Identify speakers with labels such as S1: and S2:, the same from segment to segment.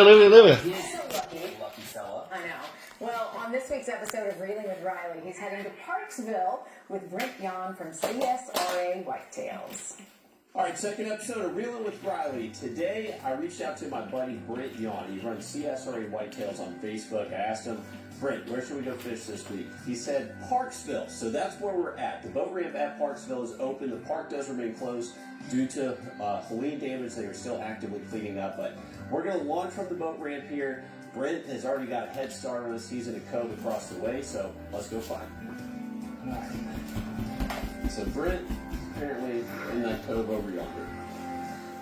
S1: Lucky fella.
S2: I know. Well, on this week's episode of Reeling with Riley, he's heading to Parksville with Brent Yon from CSRA Whitetails.
S3: All right, second episode of Reeling with Riley. Today, I reached out to my buddy Brent Yon. He runs CSRA Whitetails on Facebook. I asked him, Brent, where should we go fish this week? He said Parksville, so that's where we're at. The boat ramp at Parksville is open. The park does remain closed due to Helene damage. They are still actively cleaning up, but we're going to launch from the boat ramp here. Brent has already got a head start on the season at Cove across the way, so let's go find him. All right. So Brent, apparently in that cove over yonder.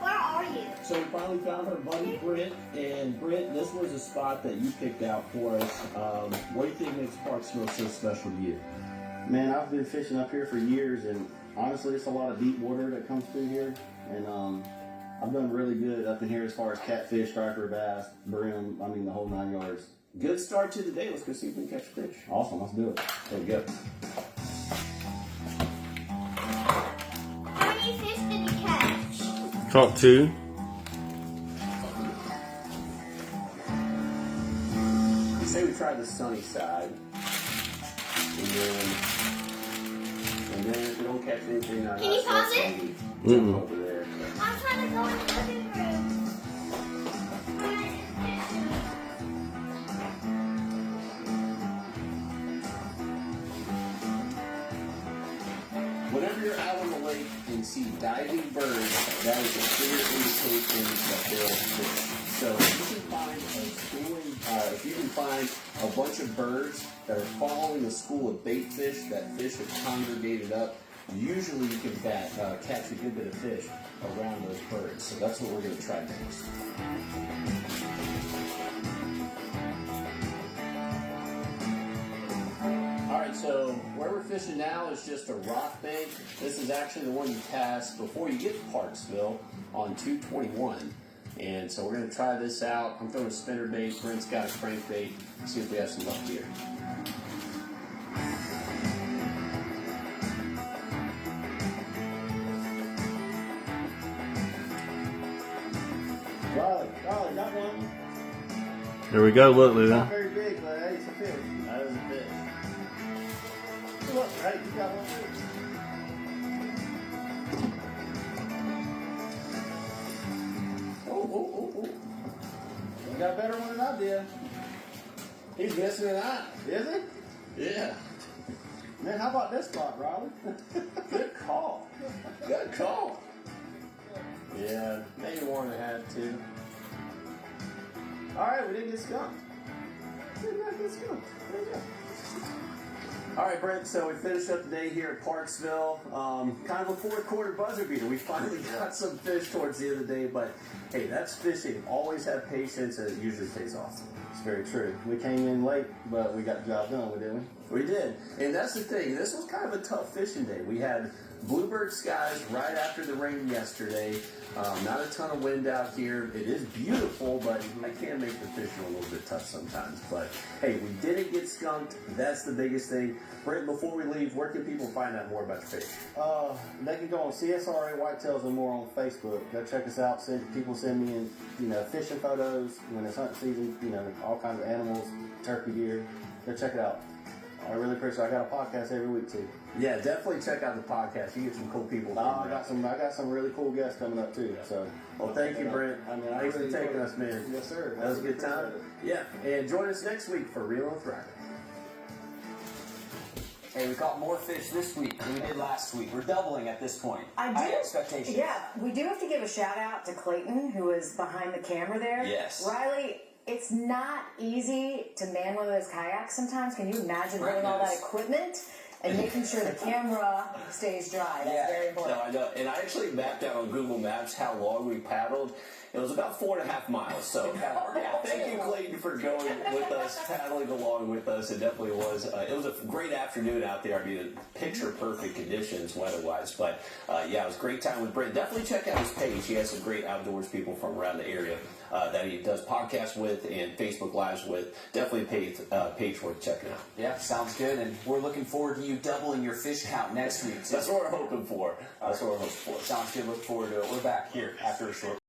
S4: Where are you?
S3: So we finally found our buddy Brent, and Brent, this was a spot that you picked out for us. What do you think makes Parksville so special to you?
S5: Man, I've been fishing up here for years, and honestly, it's a lot of deep water that comes through here, and I've done really good up in here as far as catfish, striper, bass, brim, I mean the whole 9 yards.
S3: Good start to the day. Let's go see if we can catch a fish.
S5: Awesome, let's do it.
S3: There we go.
S4: How many fish did you catch?
S1: Caught 2.
S3: I say we try the sunny side, and then if we don't catch anything,
S4: Can you pause it?
S3: Over there.
S4: I'm trying to go in the living room.
S3: Whenever you're out on the lake and see diving birds, that is a clear indication that they're fish. So if you can find a bunch of birds that are following a school of bait fish, that fish have congregated up, usually you can catch a good bit of fish around those birds. So that's what we're going to try next. Alright, so where we're fishing now is just a rock bank. This is actually the one you cast before you get to Parksville on 221. And so we're going to try this out. I'm throwing a spinner bait. Brent's got a crankbait. See if we have some luck here.
S5: Riley, got one.
S1: Here we go, look,
S5: Not
S1: Lou.
S5: very big, but hey, it's a fish.
S3: That is a fish.
S5: Look, hey, you got one too.
S3: Oh.
S5: You got a better one than I did.
S3: He's missing an eye.
S5: Is it?
S3: Yeah.
S5: Man, how about this spot, Riley?
S3: Good call. Good call. Yeah, maybe one and a half, two.
S5: All right, we didn't get skunked. We did not get skunked. There you go.
S3: All right, Brent, so we finished up the day here at Parksville. Kind of a fourth quarter buzzer beater. We finally got some fish towards the end of the day, but hey, that's fishing. Always have patience, and it usually pays off.
S5: It's very true. We came in late, but we got the job done, didn't we?
S3: We did, and that's the thing. This was kind of a tough fishing day. We had bluebird skies right after the rain yesterday. Not a ton of wind out here. It is beautiful, but I can make the fishing a little bit tough sometimes. But hey, we didn't get skunked. That's the biggest thing. Brent, before we leave, where can people find out more about your fish?
S5: They can go on CSRA Whitetails and More on Facebook. Go check us out. People send me in, fishing photos when it's hunting season. All kinds of animals, turkey, deer. Go check it out. I really appreciate it. I got a podcast every week too.
S3: Yeah, definitely check out the podcast. You get some cool people.
S5: I got some really cool guests coming up too. So,
S3: well, thank you, Brent. Thanks for
S5: really
S3: taking us, man.
S5: Yes, sir.
S3: That was a good time. Yeah, and join us next week for Reeling with Riley.
S1: Hey, we caught more fish this week than we did last week. We're doubling at this point. High expectations.
S2: Yeah, we do have to give a shout out to Clayton, who is behind the camera there.
S1: Yes.
S2: Riley, it's not easy to man one of those kayaks sometimes. Can you imagine bringing all that equipment and making sure the camera stays dry? That's very important.
S3: No, I know. And I actually mapped out on Google Maps how long we paddled. It was about 4.5 miles. So thank you, Clayton, for going with us, paddling along with us. It definitely was. It was a great afternoon out there. I mean, picture perfect conditions weather-wise. But yeah, it was a great time with Brent. Definitely check out his page. He has some great outdoors people from around the area that he does podcasts with and Facebook Lives with. Definitely a page worth checking out.
S1: Yeah, sounds good. And we're looking forward to you doubling your fish count next week.
S3: That's what we're hoping for.
S1: Sounds good. Look forward to it. We're back here after a short